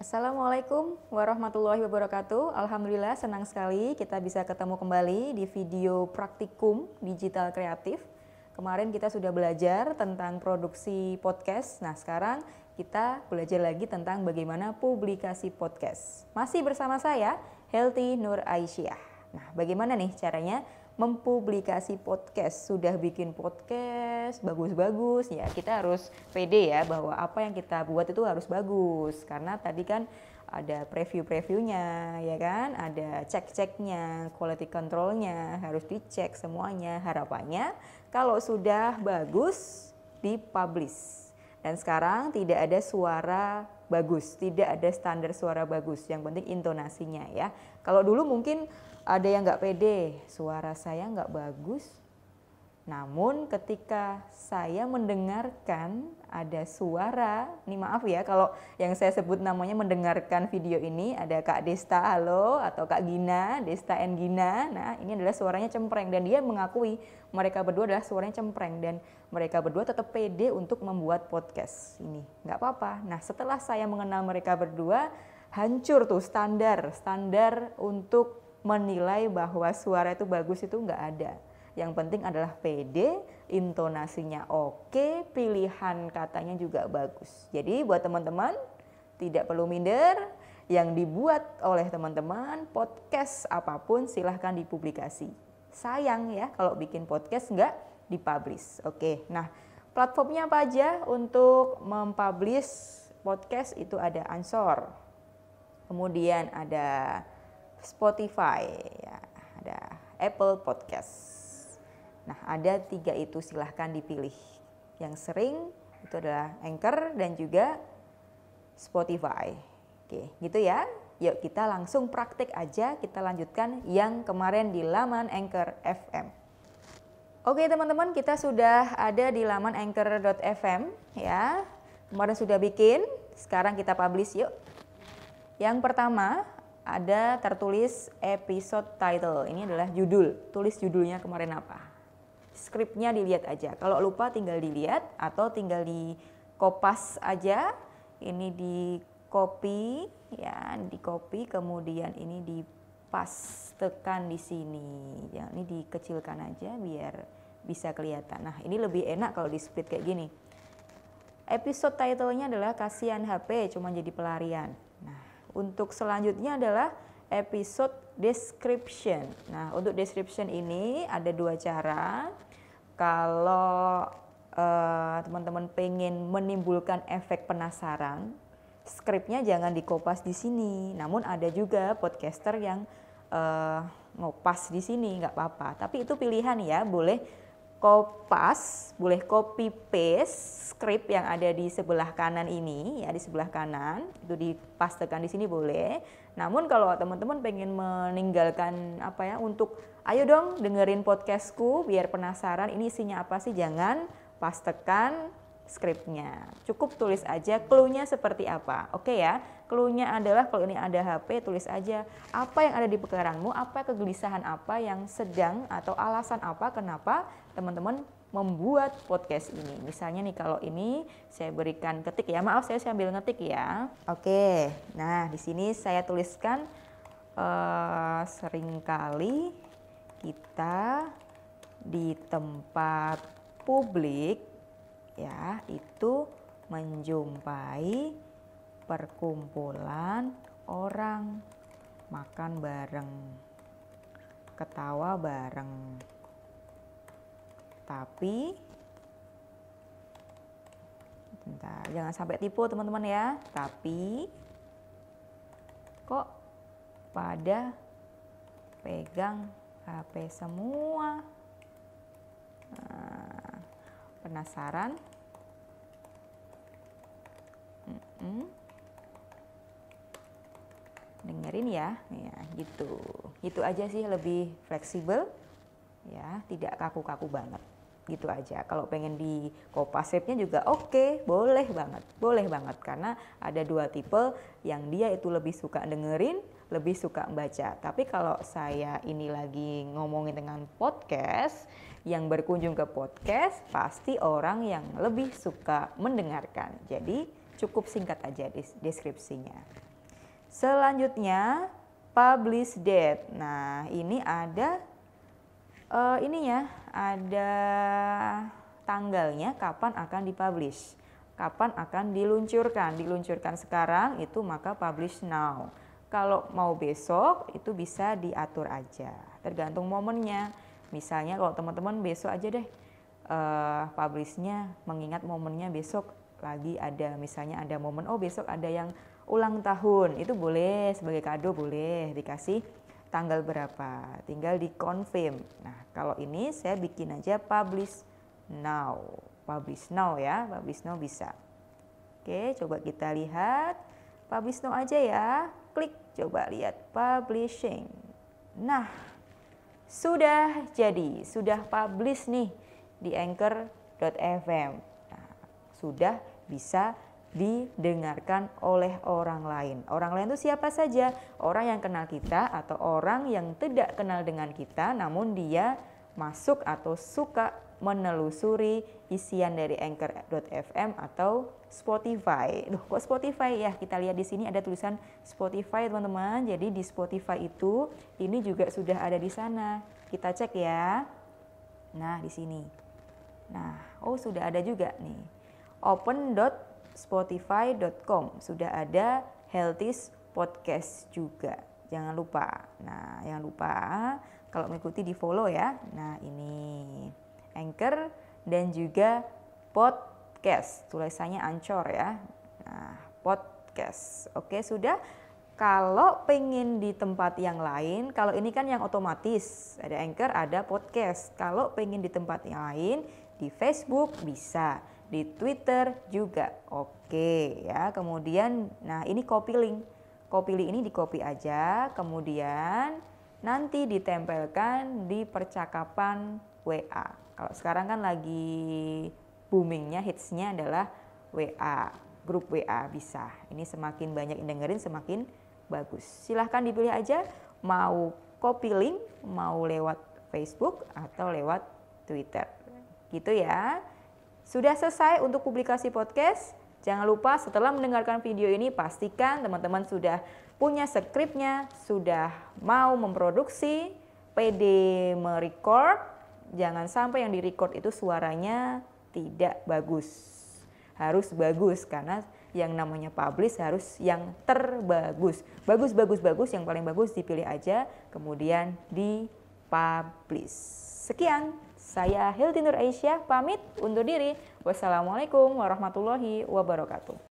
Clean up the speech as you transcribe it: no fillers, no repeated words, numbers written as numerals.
Assalamualaikum warahmatullahi wabarakatuh. Alhamdulillah senang sekali kita bisa ketemu kembali di video praktikum digital kreatif. Kemarin kita sudah belajar tentang produksi podcast. Nah, sekarang kita belajar lagi tentang bagaimana publikasi podcast. Masih bersama saya, Helty Nur Aisyah. Nah, bagaimana nih caranya mempublikasi podcast? Sudah bikin podcast bagus-bagus, ya kita harus pede ya bahwa apa yang kita buat itu harus bagus. Karena tadi kan ada preview-previewnya, ya kan, ada cek-ceknya, quality controlnya, harus dicek semuanya. Harapannya kalau sudah bagus dipublish. Dan sekarang tidak ada suara bagus, tidak ada standar suara bagus, yang penting intonasinya ya. Kalau dulu mungkin ada yang nggak pede, suara saya nggak bagus. Namun ketika saya mendengarkan ada suara, ini maaf ya kalau yang saya sebut namanya mendengarkan video ini, ada Kak Desta, halo, atau Kak Gina, Desta and Gina. Nah, ini adalah suaranya cempreng dan dia mengakui mereka berdua adalah suaranya cempreng dan mereka berdua tetap pede untuk membuat podcast ini. Nggak apa-apa. Nah, setelah saya mengenal mereka berdua, hancur tuh standar untuk menilai bahwa suara itu bagus itu nggak ada. Yang penting adalah pede, intonasinya oke, pilihan katanya juga bagus. Jadi buat teman-teman tidak perlu minder, yang dibuat oleh teman-teman podcast apapun silahkan dipublikasi. Sayang ya kalau bikin podcast nggak dipublish. Oke, nah platformnya apa aja untuk mempublish podcast? Itu ada Anchor, kemudian ada Spotify, ya, ada Apple Podcast. Nah, ada 3 itu silahkan dipilih. Yang sering itu adalah Anchor dan juga Spotify. Oke, gitu ya. Yuk kita langsung praktek aja, kita lanjutkan yang kemarin di laman Anchor FM. Oke teman-teman, kita sudah ada di laman anchor.fm ya. Kemarin sudah bikin, sekarang kita publish yuk. Yang pertama ada tertulis episode title. Ini adalah judul. Tulis judulnya kemarin apa. Skripnya dilihat aja. Kalau lupa tinggal dilihat atau tinggal di kopas aja. Ini di copy ya, di copy kemudian ini dipastekan di sini. Ya, ini dikecilkan aja biar bisa kelihatan. Nah, ini lebih enak kalau di split kayak gini. Episode title-nya adalah kasihan HP cuma jadi pelarian. Nah, untuk selanjutnya adalah episode description. Nah, untuk description ini ada 2 cara. Kalau teman-teman pengen menimbulkan efek penasaran, skripnya jangan dikopas di sini. Namun ada juga podcaster yang ngopas di sini, nggak apa-apa. Tapi itu pilihan ya, boleh kopas, boleh copy paste skrip yang ada di sebelah kanan ini ya, di sebelah kanan itu dipastekan di sini boleh. Namun kalau teman-teman pengen meninggalkan apa ya, untuk ayo dong dengerin podcastku biar penasaran ini isinya apa sih, jangan pastekan skripnya. Cukup tulis aja clue-nya seperti apa. Oke ya, clue-nya adalah kalau ini ada HP tulis aja apa yang ada di pikiranmu, apa kegelisahan apa yang sedang atau alasan apa kenapa teman-teman membuat podcast ini. Misalnya nih kalau ini saya berikan ketik ya, maaf saya sambil ngetik ya. Oke, nah di sini saya tuliskan seringkali kita di tempat publik ya itu menjumpai perkumpulan orang makan bareng, ketawa bareng. Tapi bentar, jangan sampai tipu teman-teman ya. Tapi kok pada pegang HP semua? Nah, penasaran? Dengerin ya, gitu. Itu aja sih, lebih fleksibel ya, tidak kaku-kaku banget. Gitu aja. Kalau pengen di kopas shape-nya juga oke, boleh banget karena ada 2 tipe, yang dia itu lebih suka dengerin, lebih suka baca. Tapi kalau saya ini lagi ngomongin dengan podcast, yang berkunjung ke podcast pasti orang yang lebih suka mendengarkan. Jadi cukup singkat aja deskripsinya. Selanjutnya publish date. Nah, ini ada ada tanggalnya kapan akan dipublish, kapan akan diluncurkan. Diluncurkan sekarang itu maka publish now. Kalau mau besok itu bisa diatur aja, tergantung momennya. Misalnya kalau teman-teman besok aja deh publishnya, mengingat momennya besok lagi ada, misalnya ada momen besok ada yang ulang tahun, itu boleh sebagai kado, boleh dikasih tanggal berapa, tinggal di confirm. Nah, kalau ini saya bikin aja publish now ya, publish now bisa. Oke, coba kita lihat publish now aja ya, klik coba lihat publishing. Nah, sudah jadi, sudah publish nih di Anchor.fm. Nah, sudah bisa didengarkan oleh orang lain. Orang lain itu siapa saja? Orang yang kenal kita atau orang yang tidak kenal dengan kita namun dia masuk atau suka menelusuri isian dari Anchor.fm atau Spotify. Kok Spotify ya? Kita lihat di sini ada tulisan Spotify, teman-teman. Jadi di Spotify itu ini juga sudah ada di sana. Kita cek ya. Nah, di sini. Nah, sudah ada juga nih. open.spotify.com sudah ada Healthies Podcast juga. Jangan lupa. Nah, jangan lupa kalau mengikuti di follow ya. Nah, ini Anchor dan juga podcast. Tulisannya Anchor ya. Nah, podcast. Oke, sudah. Kalau pengen di tempat yang lain, kalau ini kan yang otomatis, ada Anchor, ada podcast. Kalau pengen di tempat yang lain, di Facebook bisa, di Twitter juga. Oke ya. Kemudian nah ini copy link. Copy link ini di copy aja, kemudian nanti ditempelkan di percakapan WA. Kalau sekarang kan lagi boomingnya, hitsnya adalah WA, grup WA bisa. Ini semakin banyak yang dengerin semakin bagus. Silahkan dipilih aja mau copy link, mau lewat Facebook atau lewat Twitter. Gitu ya. Sudah selesai untuk publikasi podcast. Jangan lupa setelah mendengarkan video ini pastikan teman-teman sudah punya skripnya, sudah mau memproduksi, pede merecord. Jangan sampai yang direcord itu suaranya tidak bagus. Harus bagus karena yang namanya publish harus yang terbagus. Bagus, yang paling bagus dipilih aja kemudian dipublish. Sekian, saya Hilti Nur Aisyah pamit undur diri. Wassalamualaikum warahmatullahi wabarakatuh.